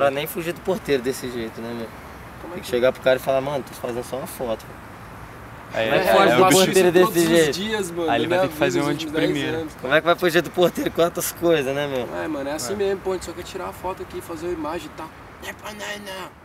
pra nem fugir do porteiro desse jeito, né, meu? Tem que chegar pro cara e falar, mano, tô fazendo só uma foto. Como é que foge do porteiro desse jeito? Dias, mano, Aí ele vai ter que fazer uma de primeira. Como é que vai fugir do porteiro com tantas coisas, né, meu? Mano, é assim mesmo, pô, a gente só quer tirar a foto aqui, fazer uma imagem e tal. Não é pra nós, não.